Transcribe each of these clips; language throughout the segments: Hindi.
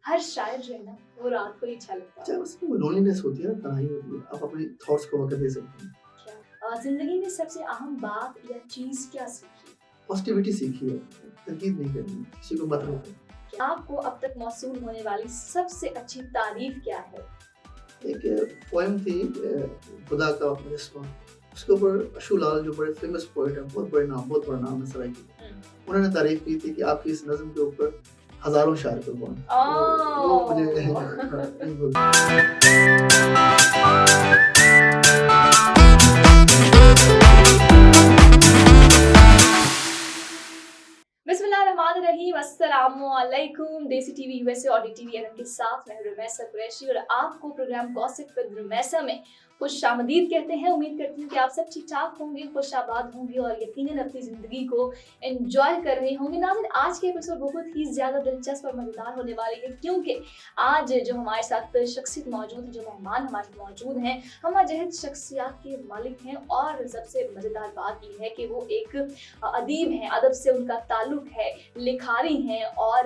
हर शायर जो है ना वो रात को ही अच्छा लगता है। चाहे उसमें लोनलीनेस होती है ना, तन्हाई होती है, आप अपने थॉट्स को वक़्त दे सकते हैं। क्या ज़िंदगी में सबसे अहम बात या चीज़ क्या सीखी? पॉज़िटिविटी सीखी है, तनकीद नहीं करनी, किसी को मत रोको। आपको अब तक मौसूल होने वाली सबसे अच्छी तारीफ़ क्या है? एक पोएम थी खुदा का मुजस्समा, उसके ऊपर अशू लाल जो बड़े फ़ेमस पोएट हैं, बहुत बड़ा नाम है सराइकी। उन्होंने तारीफ़ की थी कि आपकी इस नज़्म के ऊपर हज़ारों शायर कुर्बान। वो मुझे नहीं भूलता। बिस्मिल्लाहिर्रहमानिर्रहीम, अस्सलामुअलैकुम। देसी टीवी यूएसए और डीटीवी एनएम के साथ मैं रुमैसा कुरैशी और आपको प्रोग्राम गॉसिप विद रुमैसा में खुशामदीद कहते हैं। उम्मीद करती हूँ कि आप सब ठीक ठाक होंगे, खुशाबाद होंगे और यकीनन अपनी ज़िंदगी को एंजॉय कर रहे होंगे। नाज़रीन, आज के एपिसोड बहुत ही ज़्यादा दिलचस्प और मज़ेदार होने वाले हैं, क्योंकि आज जो हमारे साथ शख्सियत मौजूद है, जो मेहमान हमारे मौजूद हैं, हम अजहद शख्सियत के मालिक हैं। और सबसे मज़ेदार बात ये है कि वो एक अदीब हैं, अदब से उनका ताल्लुक है, लिखारी हैं और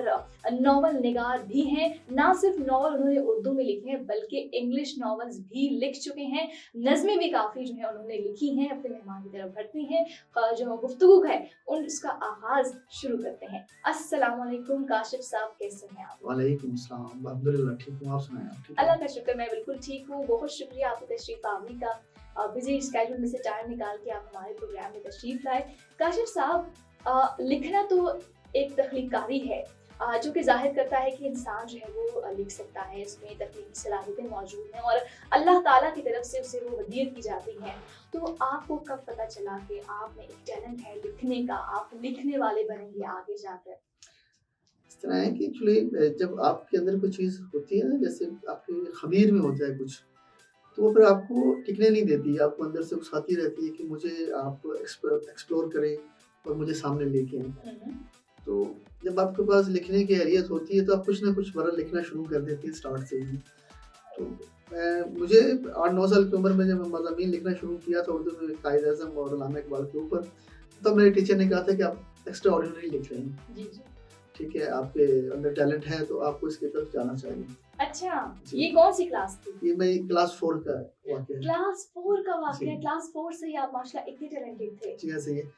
नॉवल निगार भी हैं। ना सिर्फ नॉवल उन्होंने उर्दू में लिखे हैं बल्कि इंग्लिश नॉवेल्स भी लिख चुके हैं, नज़में भी काफ़ी जो है उन्होंने लिखी हैं। अपने मेहमान की तरफ बढ़ते हैं, जो गुफ्तगू है उसका आगाज़ शुरू करते हैं। अस्सलाम वालेकुम काशिफ साहब, कैसे हैं आप? वालेकुम अस्सलाम, अल्हम्दुलिल्लाह ठीक हूँ, आप सुनाएं आप ठीक हैं? अल्लाह का शुक्र, मैं बिल्कुल ठीक हूँ। बहुत शुक्रिया आपकी तशरीफ़ आने का, बिजी स्केड्यूल में से टाइम निकाल के आप हमारे प्रोग्राम में तशरीफ़ लाए। काशिफ साहब, लिखना तो एक तख्लीकारी है, जो कि ज़ाहिर करता है कि इंसान जो है वो लिख सकता है, इसमें तख्लीकी सलाहियतें मौजूद हैं और अल्लाह ताला की तरफ से उसे वो हदीयत की जाती हैं। तो आपको कब पता चला कि आप में एक टैलेंट है लिखने का, आप लिखने वाले बनेंगे आगे जाकर? इस तरह है कि एक्चुअली जब आपके अंदर कोई चीज़ होती है ना, जैसे आपके ख़मीर में होता है कुछ, तो वो फिर आपको टिकने नहीं देती, आपको अंदर से उकसाती रहती है कि मुझे आप एक्सप्लोर करें और मुझे सामने लेके आएँ। तो जब आपके पास लिखने की अहलियत होती है तो आप कुछ ना कुछ वरना लिखना शुरू कर देती हैं स्टार्ट से ही। तो मुझे 8-9 साल की उम्र में जब मज़ामीन लिखना शुरू किया था उर्दू में कायद-ए-आज़म और अल्लामा इकबाल के ऊपर, तब मेरे टीचर ने कहा था कि आप एक्स्ट्रा ऑर्डिनरी लिख रहे हैं। जी, जी। ठीक है, आपके अंदर टैलेंट है तो आपको इसकी तरफ जाना चाहिए। अच्छा, जी। ये कौन सी क्लास थी? ये मेरी क्लास 4 का वाक़या है। क्लास 4 का वाक़या है, जी। क्लास 4 से ही आप माशाल्लाह इतने टैलेंटेड थे। जी हाँ, सही है।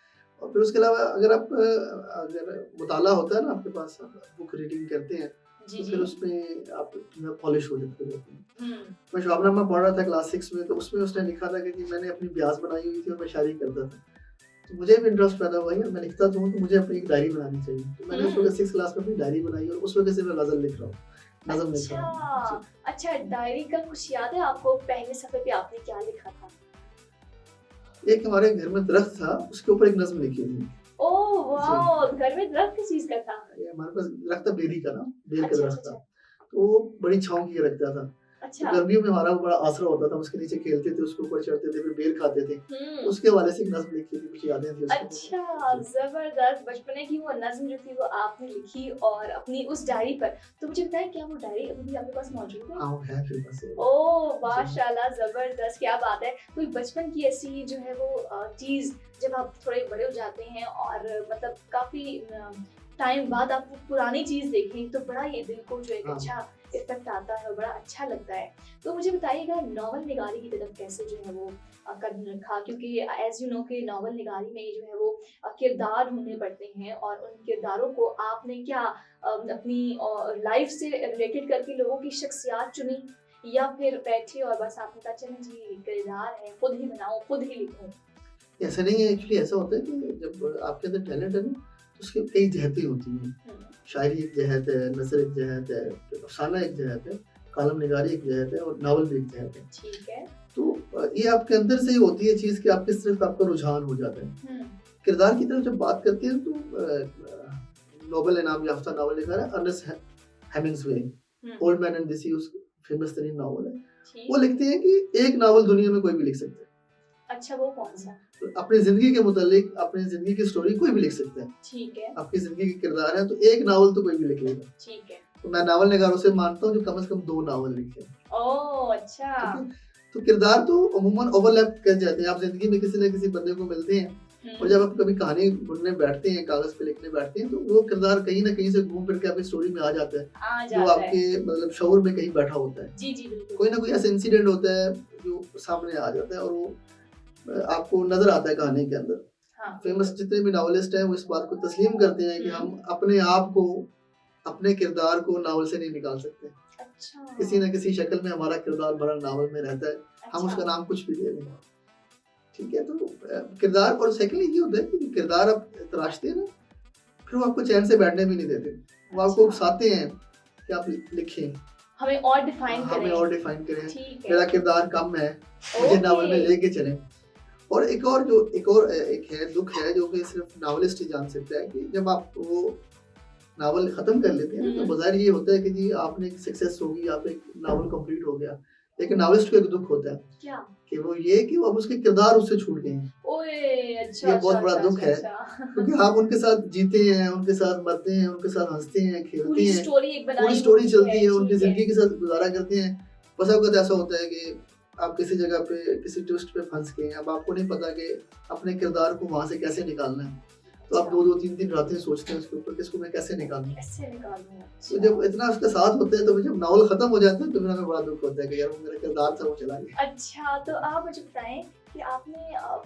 और फिर उसके अलावा अगर आप अगर मुताला होता है ना आपके पास, आप बुक रीडिंग करते हैं, जी, तो जी। फिर उसमें आप पॉलिश हो जाते हो। हुँ। मैं शवाबनामा पढ़ रहा था क्लास 6 में, तो उसमें उसने लिखा था कि मैंने अपनी ब्यास बनाई हुई थी और मैं शायरी करता था। तो मुझे भी इंटरेस्ट पैदा हुआ यार, मैं लिखता तो हूँ तो मुझे अपनी एक डायरी बनानी चाहिए। तो मैंने उस वक़्त 6 क्लास में अपनी डायरी बनाई और उस वक़्त से मैं गज़ल लिख रहा हूँ, नज़म लिख रहा हूँ। अच्छा, अच्छा, डायरी का कुछ याद है आपको? पहले सफ़े पे आपने क्या लिखा था? जी। एक हमारे घर में दरख्त था, उसके ऊपर एक नज़्म लिखी थी। ओह जी। वाओ! घर में दरख्त किस चीज़ का था? ये हमारे पास दरख्त था बेरी का ना, बेर का अच्छा, दरख्त अच्छा, था। अच्छा। तो वो बड़ी छाँव किए रखता था। तो अच्छा। गर्मियों में हमारा बड़ा आसरा होता था, हम उसके नीचे खेलते थे, उसके ऊपर चढ़ते थे, फिर बेर खाते थे। हुँ। उसके हवाले से एक नज़्म लिखी थी, कुछ यादें थी उसके ऊपर। अच्छा, जी। ज़बरदस्त! बचपने की वो नज़्म जो थी वो आपने लिखी और अपनी उस डायरी पर। तो मुझे बताएँ, क्या वो डायरी अभी भी आपके पास मौजूद है? हाँ, वो है फिर बस है। ओह! जी। माशाल्लाह, ज़बरदस्त, क्या बात है। कोई बचपन की ऐसी जो है वो चीज़, जब आप थोड़े बड़े हो जाते हैं और मतलब काफ़ी टाइम बाद आप वो पुरानी चीज़ देखें तो बड़ा ये दिल को जो एक हाँ। अच्छा इफ़ेक्ट आता है और बड़ा अच्छा लगता है। तो मुझे बताइएगा, नॉवल निगारी की तरफ कैसे जो है वो कदम रखा? क्योंकि एज़ यू नो कि नॉवल निगारी में जो है वो किरदार ढूँढने पड़ते हैं और उन किरदारों को आपने क्या अपनी लाइफ़ से रिलेटेड करके लोगों की शख्सियत चुनी, या फिर बैठे और बस आपने कहा चलें जी किरदार है, खुद ही बनाऊँ, खुद ही लिखूँ? ऐसा नहीं है, एक्चुअली ऐसा होता है कि जब आपके अंदर टैलेंट है ना, तो उसकी कई जहतें होती हैं। हुँ। शायरी एक जहत है, नज़र एक जहत है, फिर अफ़साना एक जहत है, कॉलम निगारी एक जहत है और नावल भी एक जहत है। ठीक है। तो ये आपके अंदर से ही होती है चीज़ कि आप किस तरफ आपका रुझान हो जाता है। हुँ। किरदार की तरफ जब बात करते हैं तो नोबेल इनाम याफ्ता नावल लिखा है अर्नेस्ट हेमिंग्सवे, हुँ। Old man and the sea उसकी फेमस तरीन नावल है। वो ठीक। लिखते हैं कि एक नावल दुनिया में कोई भी लिख सकता है। अच्छा, वो कौन-सा? तो अपनी ज़िंदगी के मुतालिक अपनी ज़िंदगी की स्टोरी कोई भी लिख सकता है। ठीक है, आपकी ज़िंदगी के किरदार है तो एक नावल तो कोई भी लिख लेगा। ठीक है। तो मैं नावल निगारों से मानता हूँ जो कम से कम 2 नावल लिखे हैं। ओह! अच्छा। ठीक है? तो किरदार तो अमूमन ओवरलैप कर जाते हैं। आप ज़िंदगी में किसी न किसी बंदे को मिलते हैं, और जब आप कभी कहानी बुनने बैठते हैं, कागज पे लिखने बैठते हैं, तो वो किरदार कहीं ना कहीं से घूम फिर के आपकी स्टोरी में आ जाता है, जो जाता है। आपके मतलब शऊर में कहीं बैठा होता है। जी जी बिल्कुल। कोई ना कोई ऐसा इंसिडेंट होता है जो सामने आ जाता है और वो आपको नजर आता है कहानी के अंदर। हाँ, फेमस जितने भी नॉवेलिस्ट हैं वो इस बात को तस्लीम करते हैं कि हम अपने आप को, अपने किरदार को नावल से नहीं निकाल सकते। अच्छा। किसी न किसी शक्ल में हमारा किरदार भरा नावल में रहता है, हम उसका नाम कुछ भी दे दें, ठीक है। तो किरदार, और सेकंडली ये होता है कि किरदार आप तराशते हैं ना, फिर वो आपको चैन से बैठने भी नहीं देते, वो आपको उकसाते हैं कि आप लिखें, हमें और डिफाइन करें, हमें और डिफाइन करें, मेरा किरदार कम है, मुझे नावल में लेके चलें। और एक है दुख है जो कि सिर्फ नावलिस्ट ही जान सकता है कि जब आप वो नावल खत्म कर लेते हैं तो बाजार ये होता है कि जी आपने सक्सेस होगी, आप एक नावल कंप्लीट हो गया, लेकिन नावलिस्ट को एक दुख होता है क्या? कि वो ये कि वो अब उसके किरदार उससे छूट गए हैं। ओए अच्छा, ये बहुत बड़ा दुख है क्योंकि आप उनके साथ जीते हैं, उनके साथ मरते हैं, उनके साथ हंसते हैं, खेलते हैं, पूरी स्टोरी चलती है, उनकी जिंदगी के साथ गुजारा करते हैं। बस आपका ऐसा होता है कि आप किसी जगह पे किसी ट्विस्ट पे फंस गए हैं, अब आपको नहीं पता कि अपने किरदार को वहां से कैसे निकालना है, तो आप 2-2 3-3 रातें सोचते हैं उसके ऊपर, किसको मैं कैसे निकालूं। तो जब इतना उसका साथ होता है तो जब नावल खत्म हो जाता है तो फिर हमें बड़ा दुख होता है कि यार वो मेरा किरदार था, वो चला गया। अच्छा, तो आप मुझे बताएं कि आपने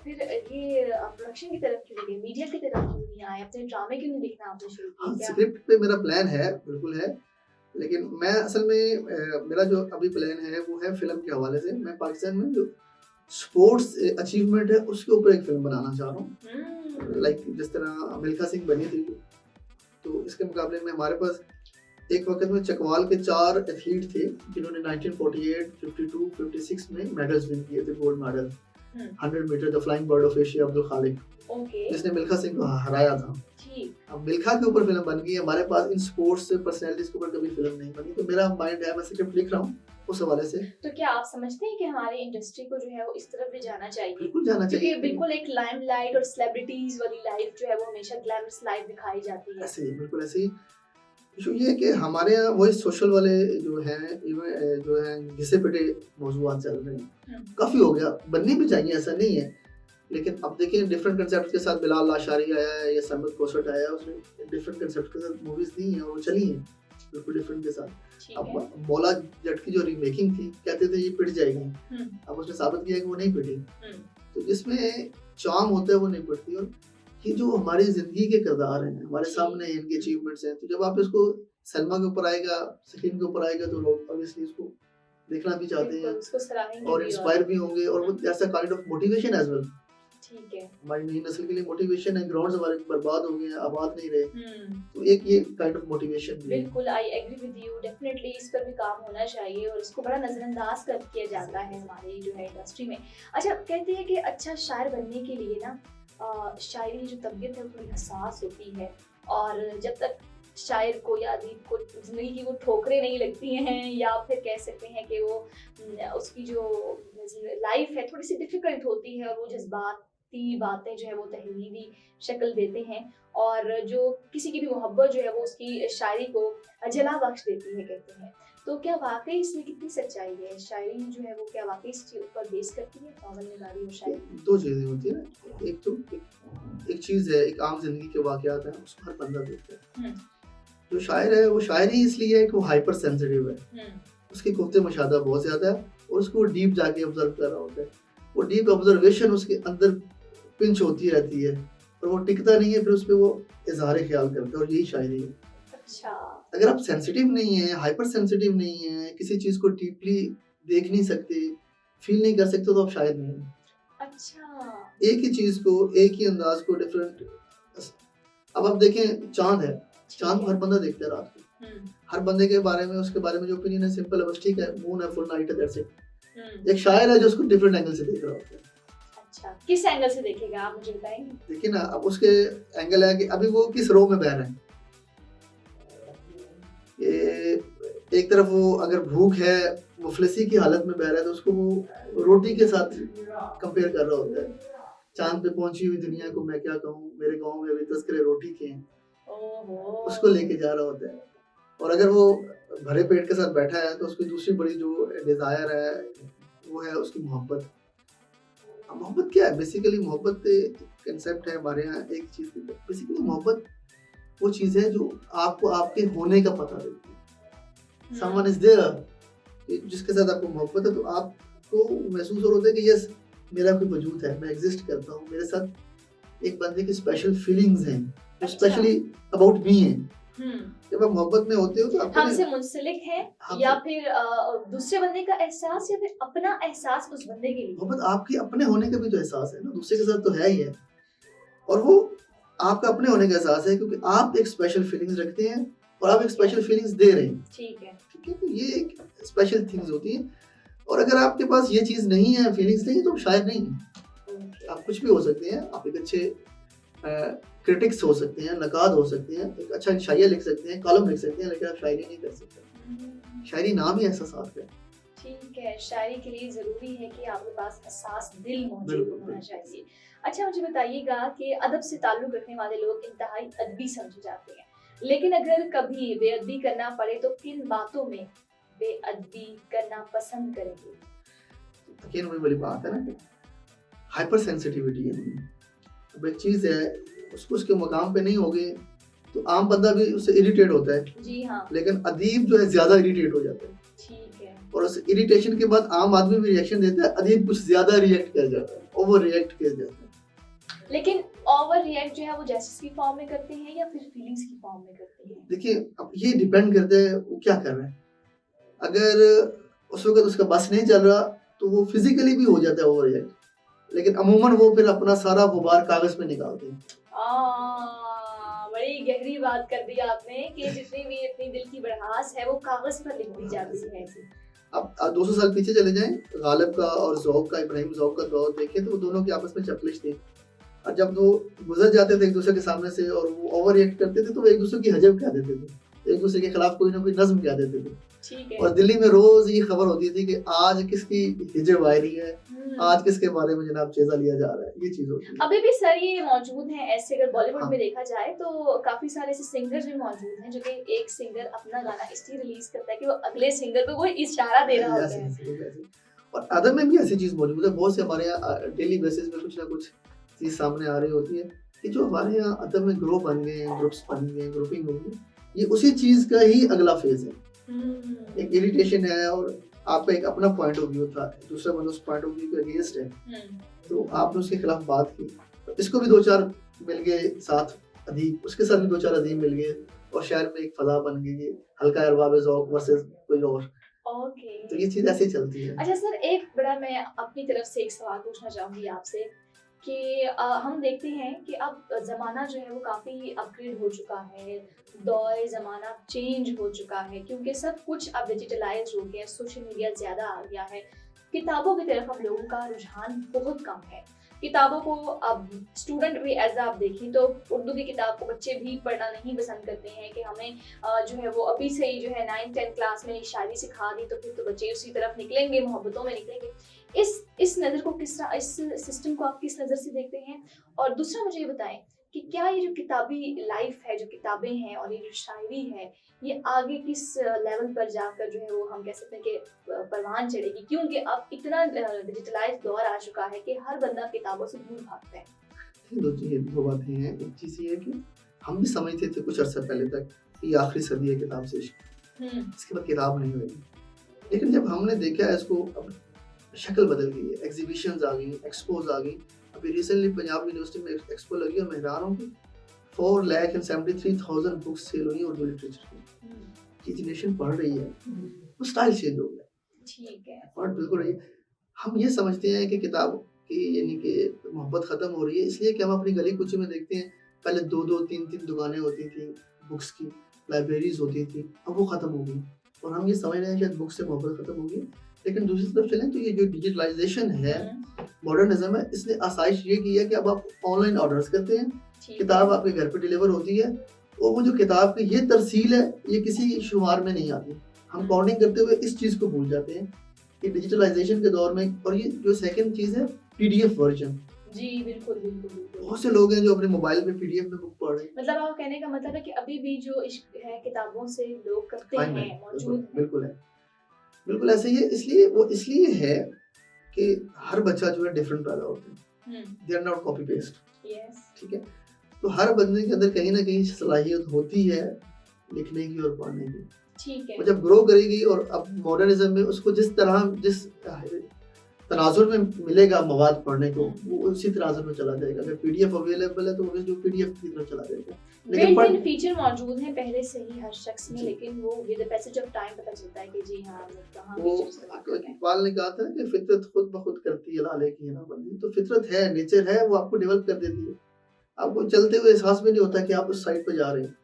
फिर ये प्रोडक्शन की तरफ क्यों नहीं गए, मीडिया की तरफ क्यों नहीं आए, अपने ड्रामे क्यों नहीं लिखना आपने शुरू किया? क्या स्क्रिप्ट पे मेरा प्लान है, बिल्कुल है, लेकिन मैं असल में मेरा जो अभी प्लान है वो है फिल्म के हवाले से। मैं पाकिस्तान में जो स्पोर्ट्स अचीवमेंट है उसके ऊपर एक फिल्म बनाना चाह रहा हूँ, लाइक जिस तरह मिल्खा सिंह बनी थी, तो इसके मुकाबले में हमारे पास एक वक्त में चकवाल के 4 एथलीट थे जिन्होंने 1948, 52, 56 में मेडल्स विन किए थे, gold medal 100 metre, the flying bird of Asia, Abdul Khaliq, जिसने मिल्खा सिंह को हराया था। अब मिल्खा के ऊपर फिल्म बन गई है, हमारे पास इन स्पोर्ट्स से पर्सनालिटीज के ऊपर कभी फिल्म नहीं बनी, तो मेरा माइंड है, मैं स्क्रिप्ट लिख रहा हूँ उस हवाले से। तो क्या आप समझते हैं कि हमारी इंडस्ट्री को जो है वो इस तरफ भी जाना चाहिए? बिल्कुल जाना चाहिए, क्योंकि बिल्कुल एक लाइमलाइट और सेलिब्रिटीज वाली लाइफ जो है वो हमेशा ग्लैमरस लाइफ दिखाई जाती है। ऐसे ही, बिल्कुल ऐसे ही। इशू ये है कि हमारे यहाँ वही सोशल वाले जो हैं घिसे पिटे मौजूद चल रहे हैं, काफी हो गया, बनने भी चाहिए, ऐसा नहीं है, लेकिन अब देखिए डिफरेंट कंसेप्ट के साथ बिलाल लाशारी आया है या समद कोसट आया है, उसने डिफरेंट कंसेप्ट के साथ मूवीज दी हैं और वो चली हैं बिल्कुल डिफरेंट के साथ। अब मौला जट की जो रीमेकिंग थी, कहते थे ये पिट जाएगी, अब उसने साबित किया कि वो नहीं पिटी, तो जिसमें चार्म होता है वो नहीं पिटती। और ये जो हमारी जिंदगी के किरदार हैं, हमारे सामने इनके अचीवमेंट्स हैं, तो जब आप इसको सलमा के ऊपर आएगा, सकीन के ऊपर आएगा, तो लोग ऑब्वियसली इसको देखना भी चाहते हैं और इंस्पायर भी होंगे, और वो ऐसा kind of motivation as well. ठीक है, हमारी नई नस्ल के लिए मोटिवेशन है, ग्राउंड्स हमारे बर्बाद हो गए हैं, आबाद नहीं रहे, तो एक ये काइंड ऑफ मोटिवेशन। बिल्कुल, I agree with you, definitely इस पर भी काम होना चाहिए और इसको बड़ा नजरअंदाज कर किया जाता है हमारी जो है इंडस्ट्री में। अच्छा, कहते हैं कि अच्छा शायर बनने के लिए ना शायरी जो तबीयत है वो थोड़ी हसास होती है, और जब तक शायर को या अदीब को जिंदगी की वो ठोकरें नहीं लगती हैं, या फिर कह सकते हैं कि वो उसकी जो लाइफ है थोड़ी सी डिफिकल्ट होती है, और वो जज्बाती बातें जो है वो तहरीरी शक्ल देते हैं, और जो किसी की भी मोहब्बत जो है वो उसकी शायरी को जला बख्श देती है, कहते हैं। तो क्या वाकई इसमें कितनी सच्चाई है? शायरी जो है वो क्या वाकई इस चीज पर बेस करती है, नॉवल निगारी और शायरी? दो चीजें होती है ना, एक तो एक चीज है, एक आम जिंदगी के वाकयात हैं, उसको हर बंदा देखता है। जो शायर है वो शायर ही इसलिए है कि वो हाइपर सेंसिटिव है, उसकी कुफ्ते मुशाहदा बहुत ज्यादा है, और उसको डीप जाके ऑब्जर्व कर रहा होता है, वो डीप ऑब्जर्वेशन उसके अंदर पिंच होती रहती है, और वो टिकता नहीं है, फिर उस पर वो इजहार ख्याल करता है, और यही शायरी है। अच्छा, अगर आप सेंसिटिव नहीं है, हाइपर सेंसिटिव नहीं है, किसी चीज को डीपली देख नहीं सकते, फील नहीं कर सकते, तो आप शायर नहीं है। अच्छा, एक ही चीज को, एक ही अंदाज को डिफरेंट। अब आप देखें, चांद है, चांद हर बंदा देखता है रात को, हर बंदे के बारे में, उसके बारे में जो ओपिनियन है सिंपल है, बस ठीक है, मून है, फुल नाइट है, दैट्स इट। एक शायर है जो उसको डिफरेंट एंगल से देख रहा होता है। अच्छा, किस एंगल से देखेगा आप मुझे बताएंगे? देखिए ना, अब उसके एंगल है कि अभी वो किस रो में बह रहा है। ये एक तरफ वो अगर भूख है, मुफलिसी की हालत में बह रहा है, तो उसको वो रोटी के साथ कंपेयर कर रहा होता है। चांद पे पहुंची हुई दुनिया को मैं क्या कहूँ, मेरे गांव में अभी तस्करे रोटी के हैं, उसको लेके जा रहा होता है। और अगर वो भरे पेट के साथ बैठा है, तो उसकी दूसरी बड़ी जो डिजायर है वो है उसकी मोहब्बत। मोहब्बत क्या है? बेसिकली मोहब्बत कंसेप्ट है हमारे यहाँ एक चीज़ की। बेसिकली मोहब्बत वो चीज़ है जो आपको आपके होने का पता देती है। समवन इज़ देयर, जिसके साथ आपको मोहब्बत है तो आपको महसूस हो रहा है कि यस मेरा कोई वजूद है, मैं एग्जिस्ट करता हूँ, मेरे साथ एक बंदे की स्पेशल फीलिंग्स हैं जो अच्छा। स्पेशली अबाउट मी हैं। हम्म। जब आप मोहब्बत में होते हो तो अपने हमसे मुंसलिक है या फिर दूसरे बंदे का एहसास या फिर अपना एहसास उस बंदे के लिए। मोहब्बत आपके अपने होने का भी तो एहसास है ना, दूसरे के साथ तो है ही है, और वो आपका अपने होने का एहसास है क्योंकि आप एक स्पेशल फीलिंग्स रखते हैं और आप एक स्पेशल फीलिंग्स दे रहे हैं। ठीक है। ठीक है, तो ये एक स्पेशल थिंग्स होती है, और अगर आपके पास ये चीज़ नहीं है, फीलिंग्स नहीं है, तो शायद नहीं है। आप कुछ भी हो सकते हैं, आप एक अच्छे क्रिटिक्स हो सकते हैं, नकाद हो सकते हैं, एक अच्छा शायरी लिख सकते हैं, कॉलम लिख सकते हैं, लेकिन आप शायरी नहीं कर सकते। शायरी नाम ही एहसास है। ठीक है, शायरी के लिए जरूरी है कि आपके पास एहसास दिल मौजूद बिल्कुल, होना चाहिए। अच्छा मुझे बताइएगा कि अदब से ताल्लुक रखने वाले लोग इंतहाई अदबी समझे जाते हैं, लेकिन अगर कभी बेअदबी करना पड़े तो किन बातों में बेअदबी करना पसंद करेंगे? यकीन वही वाली बात है ना कि हाइपर सेंसिटिविटी है हमें। अब एक चीज़ है, उसको उसके मकाम पे नहीं होगे तो आम बंदा भी उससे इरिटेट होता है, जी हाँ। लेकिन अदीब जो है ज्यादा इरिटेट हो जाता है, ठीक है। और उस इरिटेशन के बाद आम आदमी भी रिएक्शन देता है, अदीब कुछ ज्यादा रिएक्ट कर जाता है, ओवर रिएक्ट कर जाता है। लेकिन ओवर रिएक्ट जो है वो जेस्चर्स की फॉर्म में करते हैं या फिर फीलिंग्स की फॉर्म में करते हैं? देखिए अब ये डिपेंड करता है वो क्या कर रहा है। अगर उस वक्त उसका बस नहीं चल रहा तो वो फिजिकली भी हो जाता है ओवर रिएक्ट, लेकिन अमूमन वो फिर अपना सारा गुबार कागज पे निकालते हैं। बड़ी गहरी बात कर दी आपने कि जितनी भी अपनी दिल की भड़ास है वो कागज पर लिख दी जाती है। अब 200 साल पीछे चले जाएं, गालिब का और ज़ौक़ का, इब्राहिम ज़ौक़ का दौर देखें तो वो दोनों के आपस में चपलिश थे, और जब वो गुजर जाते थे एक दूसरे के सामने से और वो ओवर रिएक्ट करते थे तो वो एक दूसरे की हजब कह देते थे, एक दूसरे के खिलाफ कोई ना कोई नज्म कह देते थे। ठीक है। और दिल्ली में रोज ये खबर होती थी कि आज किसकी हिजब आ रही है, आज किसके बारे में जनाब चेज़ा लिया जा रहा है, ये चीज होती है। अभी भी सर ये मौजूद हैं ऐसे, अगर बॉलीवुड हाँ। में देखा जाए तो काफी सारे ऐसे सिंगर्स भी मौजूद हैं जो कि एक सिंगर अपना गाना इसलिए रिलीज करता है कि वो अगले सिंगर को कोई इशारा दे रहा होता है। और अदब में भी ऐसी चीज मौजूद है, बहुत से हमारे यहाँ डेली बेसिस पे कुछ ना कुछ चीज सामने आ रही होती है कि जो हमारे यहाँ अदब में ग्रुप बन गए हैं, ग्रुप्स बन गए, ग्रुपिंग हो गई, ये उसी चीज का ही अगला फेज है। एक इरिटेशन है और आपका एक अपना पॉइंट ऑफ व्यू था, दूसरा बंदा उस पॉइंट ऑफ व्यू के अगेंस्ट है, तो आपने उसके खिलाफ बात की, तो इसको भी दो चार मिल गए साथ अदीब, उसके साथ भी दो चार अदीब मिल गए और शहर में एक फजा बन गई, हल्का अरबाब ज़ौक़ वर्सेस कोई और। ओके। तो ये चीज ऐसे ही चलती है। अच्छा सर, एक बड़ा मैं अपनी तरफ से एक सवाल पूछना चाहूंगी आपसे कि हम देखते हैं कि अब ज़माना जो है वो काफ़ी अपग्रेड हो चुका है, दौर ज़माना चेंज हो चुका है क्योंकि सब कुछ अब डिजिटलाइज हो गया है, सोशल मीडिया ज़्यादा आ गया है, किताबों की तरफ अब लोगों का रुझान बहुत कम है। किताबों को अब स्टूडेंट भी एज आप देखें तो उर्दू की किताब को बच्चे भी पढ़ना नहीं पसंद करते हैं कि हमें जो है वो अभी से ही जो है 9th-10th क्लास में शायरी सिखा दी तो फिर तो बच्चे उसी तरफ निकलेंगे, मोहब्बतों में निकलेंगे। इस नज़र को किस तरह, इस सिस्टम को आप किस नज़र से देखते हैं? और दूसरा मुझे ये बताएं कि क्या ये जो किताबी लाइफ है, जो किताबें हैं और ये जो शायरी है, ये आगे किस लेवल पर जाकर जो है वो हम कह सकते हैं कि परवान चढ़ेगी, क्योंकि अब इतना डिजिटलाइज दौर आ चुका है कि हर बंदा किताबों से दूर भागता है। दो बातें हैं, एक चीज़ ये है कि हम भी समझते थे कुछ अर्सा पहले तक कि आखिरी सदी है किताब से इश्क, इसके बाद किताब नहीं होगी, लेकिन जब हमने देखा इसको अब शक्ल बदल गई है, एग्जीबिशंस आ गई, एक्सपोज आ गई। अभी रिसेंटली पंजाब यूनिवर्सिटी में एक्सपो लगी और मैं हैरान हूँ कि 4,73,000 बुक्स सेल हुई उर्दू लिटरेचर की। ये जनरेशन पढ़ रही है, वो स्टाइल चेंज हो गया। ठीक है। और बिल्कुल रही, हम ये समझते हैं कि किताब की यानी कि मोहब्बत ख़त्म हो रही है, इसलिए कि हम अपनी गली कुची में देखते हैं पहले 2-2 3-3 दुकानें होती थी बुक्स की, लाइब्रेरीज होती थी, अब वो ख़त्म हो गई और हम ये समझ रहे हैं शायद बुक से मोहब्बत ख़त्म होगी। लेकिन दूसरी तरफ चलें तो ये जो डिजिटलाइजेशन है, मॉडर्निज्म है, इसने आसाइश ये की है कि अब आप ऑनलाइन ऑर्डर्स करते हैं, किताब आपके घर पे डिलीवर होती है, और वो जो किताब की ये तरसील है ये किसी शुमार में नहीं आती। हम काउंटिंग करते हुए इस चीज़ को भूल जाते हैं कि डिजिटलाइजेशन के दौर में, और ये जो सेकंड चीज़ है पीडीएफ वर्जन, जी बिल्कुल बिल्कुल बिल्कुल। बहुत से लोग हैं जो अपने मोबाइल में पीडीएफ में बुक पढ़ रहे हैं। मतलब आप कहने का मतलब है कि अभी भी जो इश्क है किताबों से लोग करते हैं, मौजूद बिल्कुल है, बिल्कुल ऐसे ही है। इसलिए वो इसलिए है कि हर बच्चा जो है डिफरेंट पैदा होते हैं, they are not copy paste, yes, ठीक है। तो हर बंदे के अंदर कहीं ना कहीं सलाहियत होती है लिखने की और पढ़ने की। ठीक है, वो जब ग्रो करेगी और अब मॉडर्निज्म में उसको जिस तनाजुर में मिलेगा मवाद पढ़ने को, वो उसी तनाजुर में चला जाएगा। अगर पीडीएफ अवेलेबल है तो वो पीडीएफ की तरफ चला जाएगा। लेकिन बिल्ट इन फीचर मौजूद हैं पहले से ही हर शख्स में, जी। लेकिन वो with the passage of time पता चलता है कि जी हाँ कहाँ वो फीचर्स हैं। इकबाल ने कहा था कि फितरत खुद ब खुद करती है लाले की हिनाबंदी। तो फितरत है, नेचर है, वो आपको डेवलप कर देती है। आपको चलते हुए एहसास भी नहीं होता कि आप उस साइड पे जा रहे हैं।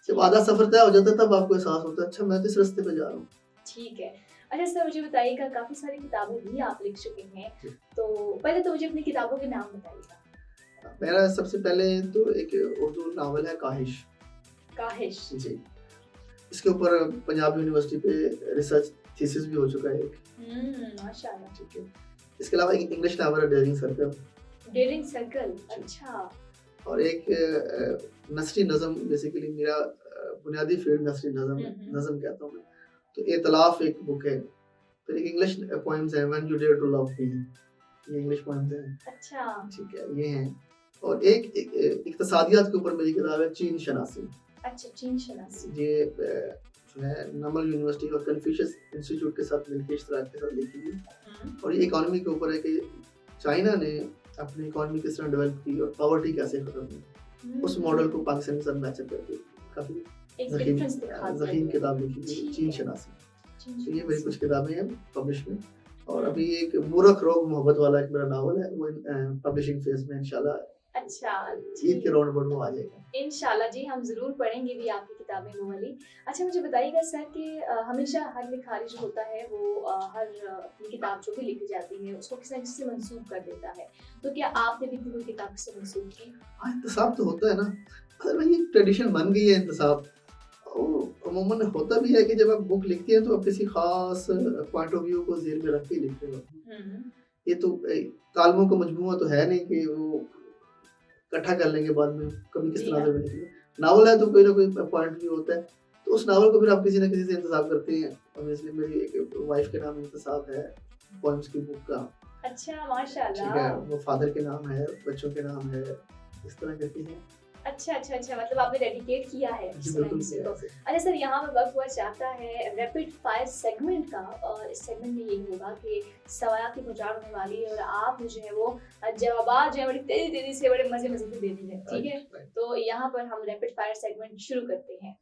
जब आधा सफर तय हो जाता है तब आपको एहसास होता है अच्छा मैं तो इस रास्ते पे जा रहा हूँ। ठीक है। अच्छा सर, मुझे बताइएगा, काफी सारी किताबें भी आप लिख चुके हैं, तो पहले तो मुझे अपनी किताबों के नाम बताइएगा। मेरा सबसे पहले तो एक उर्दू नावल है काहिश। काहिश जी, इसके ऊपर पंजाब यूनिवर्सिटी पे रिसर्च थीसिस भी हो चुका है एक। माशाल्लाह। ठीक है। इसके अलावा एक इंग्लिश नावल है डेयरिंग सर्कल। डेयरिंग सर्कल, अच्छा। और एक नसरी नज़म, बेसिकली मेरा बुनियादी फील्ड नसरी नज़म है, नज़म कहता हूँ मैं। तो इतलाफ एक बुक है। फिर एक इंग्लिश पोएम्स है, when you dare to love me, ये इंग्लिश पोएम्स हैं। अच्छा, ठीक है, ये हैं। और एक इक्तिसादियात के ऊपर मेरी किताब है चीन शनासी। अच्छा, चीन शनासी। ये जो है नमल यूनिवर्सिटी और कन्फ्यूशियस इंस्टीट्यूट के साथ मिलकर इश्तराक के साथ लिखी थी। और ये इकोनॉमी के ऊपर है कि चाइना ने अपनी इकोनॉमी किस तरह डेवलप की और पॉवर्टी कैसे खत्म हुई, उस मॉडल को पाकिस्तान के साथ मैच अप करके काफी एक डिफरेंस दिखा ज़हीन किताब लिखी थी, चीन शनासी। तो ये मेरी कुछ किताबें हैं पब्लिश में। और अभी एक मूरख रोग मोहब्बत वाला एक मेरा नावल है, वो पब्लिशिंग फेज में इंशाल्लाह अच्छा, ईद के राउंड वो आ जाएगा इंशाल्लाह। जी, हम जरूर पढ़ेंगे भी आपकी किताबें वो वाली। अच्छा, मुझे बताइएगा सर कि हमेशा हर लिखारी जो होता है वो हर अपनी किताब जो भी लिखी जाती है उसको किसी न किसी से मंसूब कर देता है, तो क्या आपने भी कोई किताब से मंसूब की? हाँ, इंतसाब तो होता है ना, असल में ये ट्रेडिशन बन गई है इंतसाब। अमूमन होता भी है कि जब आप बुक लिखती हैं तो आप किसी खास पॉइंट ऑफ व्यू को ज़हन में रख के लिख रहे हो। ये तो कालमों का मजमूआ तो है नहीं कि वो इकट्ठा कर लेंगे बाद में कभी किस तरह से भी लिखेंगे। नावल है तो कोई ना कोई पॉइंट व्यू होता है, तो उस नावल को फिर आप किसी ना किसी से इंतसाब करते हैं। और इसलिए मेरी एक वाइफ के नाम इंतसाब है पोएम्स की बुक का। अच्छा, माशाल्लाह। ठीक है, वो फादर के नाम है, बच्चों के नाम है, इस तरह करके है। अच्छा, मतलब आपने डेडिकेट किया है जी, इस बिल्कुल किसी किया को। है। अच्छा सर, यहाँ पे वक्त हुआ चाहता है रैपिड फायर सेगमेंट का, और इस सेगमेंट में यही होगा कि सवाल की बुझाड़ होने वाली है और आप जो है वो जवाब जो है बड़ी तेजी से बड़े मजे से देने हैं, ठीक है? तो यहाँ पर हम रैपिड फायर सेगमेंट शुरू करते हैं।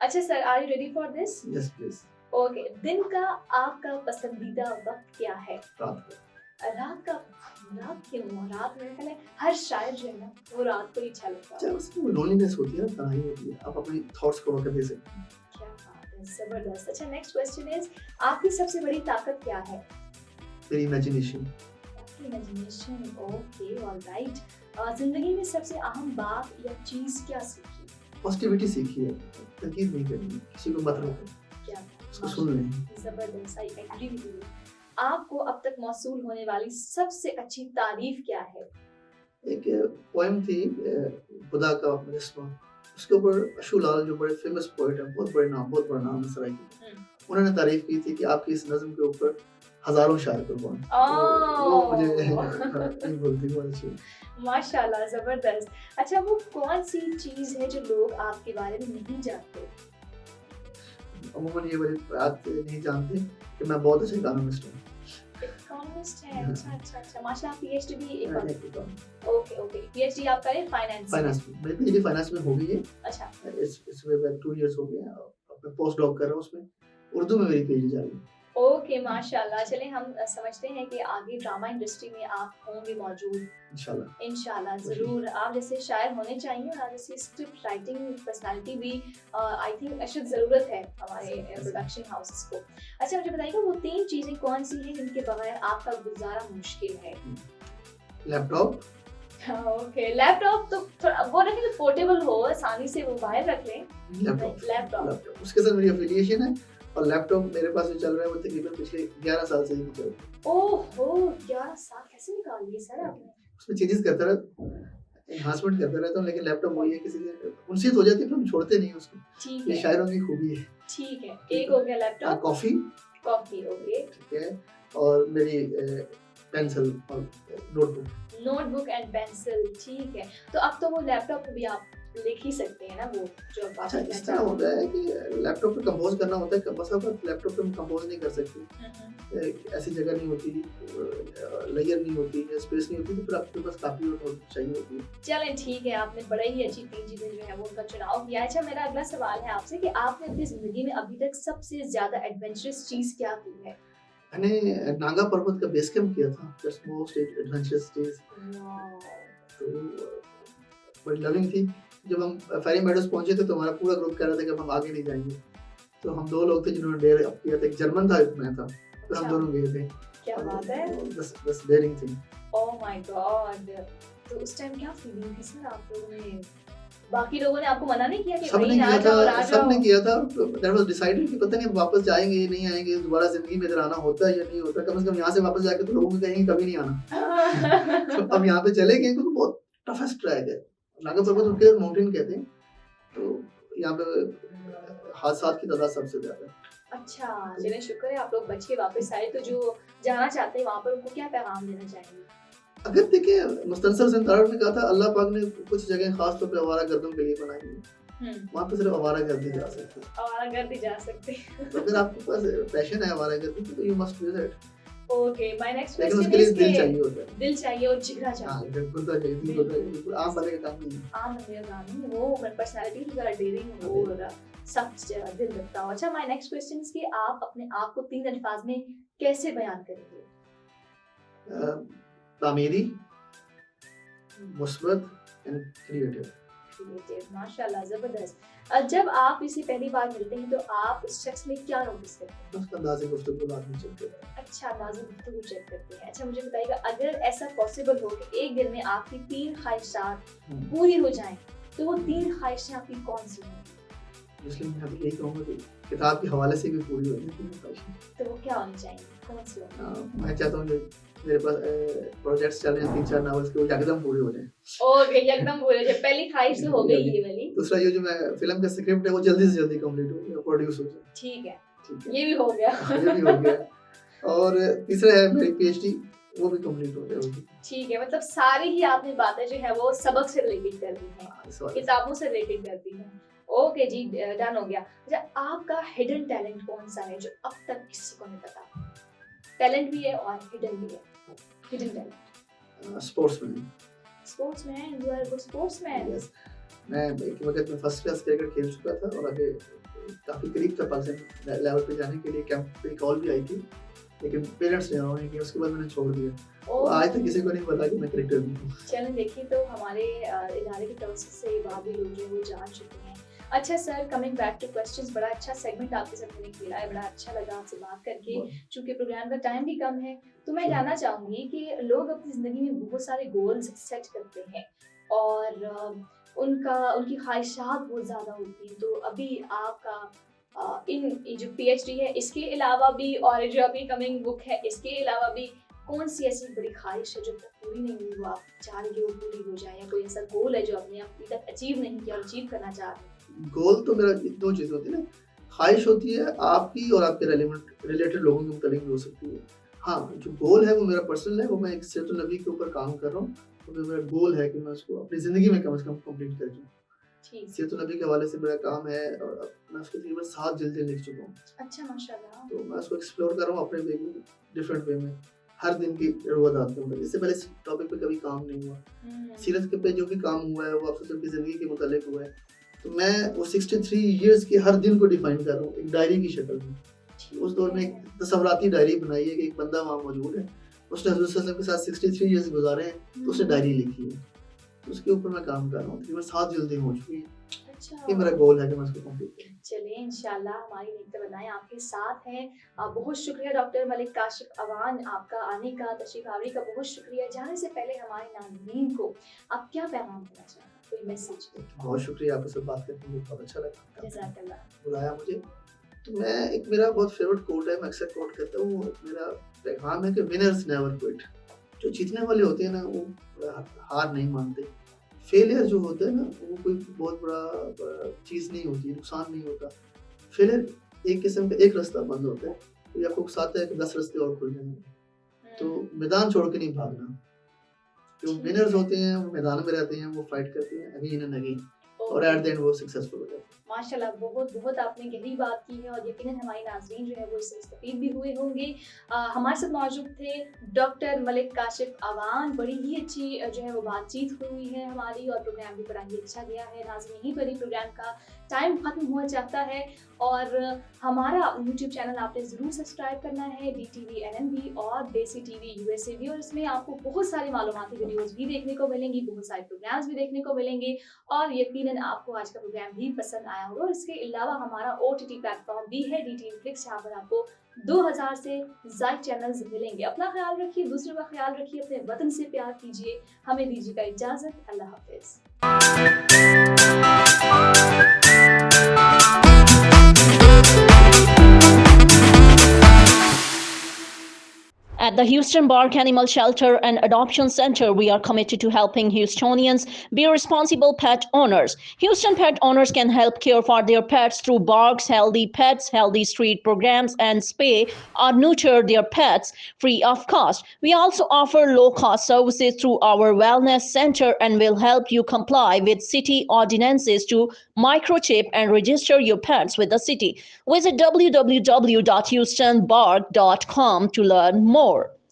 अच्छा sir, are you ready for this? Yes please. Okay, दिन का आपका पसंदीदा वक्त क्या है? रात का। रात क्यों? रात में कहने हर शायर जो है ना वो रात को ही अच्छा लगता है। जब उसमें लोनलीनेस होती है ना, तन्हाई होती है, आप अपने थॉट्स को वक्त दे सकते हैं। क्या बात है, जबरदस्त। अच्छा, नेक्स्ट क्वेश्चन इज, आपकी सबसे बड़ी ताकत क्या है? मेरी इमेजिनेशन। आपकी इमेजिनेशन, ओके, ऑलराइट। जिंदगी में सबसे अहम बात या चीज क्या सीखी? पॉजिटिविटी सीखी है, तनकीद नहीं करनी, किसी को मत रोको, क्या उसको सुन लें। जबरदस्त, आई एग्री विद यू। आपको अब तक मौसूल होने वाली सबसे अच्छी तारीफ क्या है? एक पोएम थी खुदा का मुजस्समा, उसके ऊपर अशुलाल जो बड़े फेमस पोएट हैं, बहुत बड़ा नाम है सराइकी, उन्होंने तारीफ की थी कि आपकी इस नज़म के ऊपर हजारों शायर कुर्बान। वो मुझे नहीं बोलती, बहुत अच्छी। माशाल्लाह, जबरदस्त। अच्छा, वो कौन सी चीज है जो लोग आपके बारे में नहीं जानते? अमूमन ये वाली बात नहीं जानते कि मैं बहुत अच्छा इकोनॉमिस्ट हूँ। इकोनॉमिस्ट है, अच्छा, माशाल्लाह, पीएचडी भी इकोनॉमिस्ट। ओके, पीएचडी आप करें फाइनेंस में। मेरी पीएचडी फाइनेंस में हो गई है। अच्छा, इसमें मैं 2 इयर्स हो गए हैं, अब मैं पोस्ट डॉक कर रहा हूँ उसमें। उर्दू में मेरी पीएचडी जारी है। ओके, माशाल्लाह। चलें, हम समझते हैं कि आगे ड्रामा इंडस्ट्री में आप होंगे मौजूद इंशाल्लाह ज़रूर। आप जैसे शायर होने चाहिए और आप जैसे स्क्रिप्ट राइटिंग पर्सनालिटी भी आई थिंक अशद ज़रूरत है हमारे प्रोडक्शन हाउसेस को। अच्छा, मुझे बताइएगा वो 3 चीज़ें कौन सी हैं जिनके बगैर आपका गुजारा मुश्किल है? लैपटॉप। ओके, लैपटॉप तो वो रखें तो पोर्टेबल हो, आसानी से वो बाहर रख लें। लैपटॉप उसके साथ मेरी एफिलिएशन है, और लैपटॉप मेरे पास जो चल रहा है वो तकरीबन पिछले 11 साल से ही चल रहा है। ओहो, 11 साल कैसे निकाल लिए सर आपने? उसमें चेंजेस करता रहता, एनहांसमेंट करता रहता हूँ, लेकिन लैपटॉप वही है, किसी से उनसीत हो जाती है फिर हम छोड़ते नहीं उसको। ठीक ये है, शायरों की खूबी है। ठीक है, एक हो गया लैपटॉप। कॉफी हो गई, ठीक है। और मेरी पेंसिल और नोटबुक। नोटबुक एंड पेंसिल, ठीक है। तो अब तो वो लैपटॉप पे भी आप लिख ही सकते हैं ना, वो जो आप अच्छा, लिखना इस तरह चाहते होता है कि लैपटॉप पे कंपोज करना होता है, बस आप लैपटॉप पे हम कंपोज नहीं कर सकते। हैं। ऐसी जगह नहीं होती, लेयर नहीं होती, स्पेस नहीं होती, तो फिर आपके पास काफ़ी और नोटबुक चाहिए होती है। चलें ठीक है, आपने बड़ा ही अच्छी 3 चीज़ें जो है वो उनका चुनाव किया है। अच्छा, मेरा अगला सवाल है आपसे कि आपने अपनी ज़िंदगी में अभी तक सबसे ज़्यादा एडवेंचरस चीज़ क्या की है? मैंने नागा पर्वत का बेस कैंप किया था, that's most adventurous cheese. Wow! तो बड़ी लर्निंग थी। जब हम फेरी मेडोज़ पहुँचे थे तो हमारा पूरा ग्रुप कह रहा था कि अब हम आगे नहीं जाएँगे। तो हम 2 लोग थे जिन्होंने डेयर अप किया था, एक जर्मन था, एक मैं था। फिर हम अच्छा, दोनों गए थे। क्या बात है! बस डेयरिंग थी। Oh my God! तो उस टाइम क्या फीलिंग थी सर आप लोगों में? बाकी लोगों ने आपको मना नहीं किया कि सबने भाई ना किया जाओ और था, आ सबने जाओ? किया था। दैट वाज़ डिसाइडेड कि पता नहीं अब वापस जाएँगे, नहीं आएँगे, दोबारा ज़िंदगी में इधर आना होता है या नहीं होता। कम से कम यहाँ से वापस जाके तो लोगों को कहेंगे कभी नहीं आना। तो अब यहाँ पे चले गए क्योंकि बहुत टफेस्ट ट्रैक है। नागा पर्वत अच्छा, उनके माउंटेन कहते हैं। तो यहाँ पे हादसात की तादाद सबसे ज़्यादा है। अच्छा, चलिए शुक्र है आप लोग बच के वापस आए। तो जो जाना चाहते हैं वहाँ पर उनको क्या पैगाम देना चाहेंगे? अगर देखिए, मुस्तनसर ज़िंदारत में कहा था अल्लाह पाक ने कुछ जगह ख़ास तौर पे आवारागर्दों के लिए बनाई है। हुँ, वहाँ पे सिर्फ आवारागर्दी जा सकती है। आवारागर्दी जा सकते हैं। तो अगर आपके पास पैशन है आवारागर्दी की तो you must do that. Okay, my next लेकिन क्वेश्चन उसके लिए इज़ दिल कि चाहिए होता है। दिल चाहिए और जिगरा हाँ, चाहिए। बिल्कुल तो चाहिए, दिल होता है, बिल्कुल आम बंदे का काम नहीं है। आम बंदे का काम नहीं, वो पर्सनैलिटी की तरह डेयरिंग हो और सख्त दिल रखता हो। अच्छा, माय नेक्स्ट क्वेश्चन इज़ कि आप अपने आप को 3 अल्फाज में कैसे बयान करेंगे? तामीरी, मुस्बत एंड क्रिएटिव। क्रिएटिव, माशाल्लाह ज़बरदस्त। जब आप इसे पहली बार मिलते हैं तो आप उस शख्स में क्या नोटिस करते हैं? उसका अंदाज़े गुफ्तगू आदमी चेक करता है। अच्छा, नाज़ुक गुफ्तगू चेक करते हैं। अच्छा, मुझे बताइएगा अगर ऐसा पॉसिबल हो कि एक दिन में आपकी 3 ख्वाहिशात पूरी हो जाएँ, तो वो 3 ख्वाहिशें आपकी कौन-सी होंगी? इसलिए मैं अभी यही कहूँगा कि किताब के हवाले से भी पूरी हो जाती है ख्वाहिशें। तो वो क्या होनी चाहिए? कौन-सी होंगी? मैं चाहता हूँ कि मेरे पास प्रोजेक्ट्स चल रहे हैं 3-4 नॉवेल्स के, वो एकदम पूरे हो जाएँ। ओके, एकदम पूरे हो जाए। पहली ख्वाहिश तो हो गई ये वाली। दूसरा ये जो मैं फ़िल्म का स्क्रिप्ट है वो जल्दी से जल्दी कंप्लीट हो जाए, प्रोड्यूस हो जाए। ठीक है, ठीक है। ये भी हो गया। हाँ, ये भी हो गया। और तीसरा है मेरी पीएचडी, वो भी कंप्लीट हो जाएगी। ठीक है, मतलब सारी ही आपने बातें जो है वो सबक से रिलेटेड कर दी हैं, इस वाले से। किताबों से रिलेटेड कर दी हैं। ओके जी, डन हो गया। अच्छा, आपका हिडन टैलेंट कौन-सा है जो अब तक किसी को नहीं पता? टैलेंट भी है और हिडन भी है। Hidden talent. Sportsman. Sportsman, you are a good sportsman. Yes. मैं एक वक़्त में फर्स्ट क्लास क्रिकेट खेल चुका था और आगे काफ़ी करीब था पर्सन लेवल पे जाने के लिए। कैंप पे कॉल भी आई थी, लेकिन पेरेंट्स ने अलाउ नहीं किया, उसके बाद मैंने छोड़ दिया। तो आज तक किसी को नहीं पता कि मैं क्रिकेटर भी हूँ। चलें, देखिए तो हमारे इदारे की तरफ से बाकी लोग जो वो जान चुके हैं। अच्छा sir, coming back two questions, बड़ा अच्छा सेगमेंट आपके साथ मैंने खेला है, बड़ा अच्छा लगा आपसे बात करके। चूंकि प्रोग्राम का टाइम भी कम है, तो मैं जानना चाहूँगी कि लोग अपनी ज़िंदगी में बहुत सारे गोल्स सेट करते हैं और उनकी ख्वाहिशात बहुत ज़्यादा होती हैं। तो अभी आपका ये जो पीएचडी है इसके अलावा भी और जो अभी कमिंग बुक है इसके अलावा भी कौन सी ऐसी बड़ी ख्वाहिश है जो अब तक पूरी नहीं हुई, वो आप चाह रहे हो पूरी हो जाए, या कोई ऐसा गोल है जो आपने अभी तक अचीव नहीं किया और अचीव करना चाह रहे हैं? गोल तो मेरा 2 चीज़ होती है ना, ख्वाहिश होती है आपकी और आपके रिलेटेड लोगों के मुतालिक भी हो सकती है। हाँ, जो गोल है वो मेरा पर्सनल है, वो मैं एक सीरतुन नबी के ऊपर काम कर रहा हूँ। तो मेरा गोल है कि मैं उसको अपनी ज़िंदगी में कम से कम कंप्लीट कर दूँ। ठीक, सीरतुन नबी के हवाले से मेरा काम है और अब मैं उसकी तकरीबन 7 जिल्दें लिख चुका हूँ। अच्छा माशाल्लाह। तो मैं उसको एक्सप्लोर कर रहा हूँ अपने वे में, डिफरेंट वे में, हर दिन की रोज़ात के ऊपर। इससे पहले इस टॉपिक पे कभी काम नहीं हुआ। सीरत के पे जो भी काम हुआ है वो अफ़सर की ज़िंदगी के मुतालिक हुआ है। तो मैं वो 63 इयर्स के हर दिन को डिफाइन कर रहा हूँ एक डायरी की शक्ल में। उस दौर में एक तस्वराती डायरी बनाई है कि एक बंदा वहाँ मौजूद है, उसने हज़रत सल्लल्लाहु अलैहि वसल्लम के साथ 63 इयर्स गुजारे हैं, तो उसने डायरी लिखी है। तो उसके ऊपर मैं काम कर रहा हूँ। तकरीबन 7 जिल्दें हो चुकी हैं। अच्छा, ये मेरा गोल है कि मैं उसको कंप्लीट करूँ। चलिए इंशाल्लाह हमारी नीयत बनाएं आपके साथ हैं। बहुत शुक्रिया डॉक्टर मलिक काशिफ अवान, आपका आने का, तशरीफ आवरी का बहुत शुक्रिया। जाने से पहले हमारे नाज़रीन को आप क्या पैगाम देना चाहेंगे, कोई मैसेज? बहुत शुक्रिया, आपसे बात करके मुझे बहुत अच्छा लगा। जज़ाकल्लाह। बुलाया मुझे। तो मैं एक मेरा बहुत फेवरेट कोट है, मैं अक्सर कोट करता हूँ। मेरा पैगाम है कि विनर्स नेवर क्विट। जो जीतने वाले होते हैं ना वो हार नहीं मानते। फेलियर जो होता है ना वो कोई बहुत बड़ा चीज़ नहीं होती, नुकसान नहीं होता। फेलियर एक किस्म का एक रास्ता बंद होता है। ये आपको उकसाता है कि 10 रास्ते और खुल जाएँगे। तो हम्म, मैदान छोड़ के नहीं भागना। जो ठीक विनर्स है। होते हैं वो मैदान में रहते हैं, वो फाइट करते हैं अगेन एंड अगेन और ओके। एट द एंड वो सक्सेसफुल हो जाते हैं। माशाल्लाह, बहुत बहुत आपने गहरी बात की है और यकीनन हमारे नाज़रीन जो है वो इससे मुस्तफ़ीद भी हुए होंगे। हमारे साथ मौजूद थे डॉक्टर मलिक काशिफ अवान। बड़ी ही अच्छी जो है वो बातचीत हुई है हमारी और प्रोग्राम भी बड़ा ही अच्छा गया है। नाज़रीन, यहीं पर ही प्रोग्राम का टाइम ख़त्म हुआ चाहता है और हमारा यूट्यूब चैनल आपने ज़रूर सब्सक्राइब करना है, DTV NNB और देसी TV USA भी, और इसमें आपको बहुत सारी मालूमाती वीडियोज़ भी देखने को मिलेंगी, बहुत सारे प्रोग्राम्स भी देखने को मिलेंगे और यकीनन आपको आज का प्रोग्राम भी पसंद आया होगा। और इसके अलावा हमारा OTT प्लेटफॉर्म भी है DTV Flix, जहाँ पर आपको 2000 से ज़ायद चैनल्स मिलेंगे। अपना ख्याल रखिए, दूसरों का ख्याल रखिए, अपने वतन से प्यार कीजिए। हमें दीजिएगा इजाज़त। अल्लाह हाफ़िज़। At the Houston Bark Animal Shelter and Adoption Center, we are committed to helping Houstonians be responsible pet owners. Houston pet owners can help care for their pets through Bark's Healthy Pets, Healthy Street programs, and spay or neuter their pets free of cost. We also offer low-cost services through our wellness center and will help you comply with city ordinances to microchip and register your pets with the city. Visit www.houstonbark.com to learn more.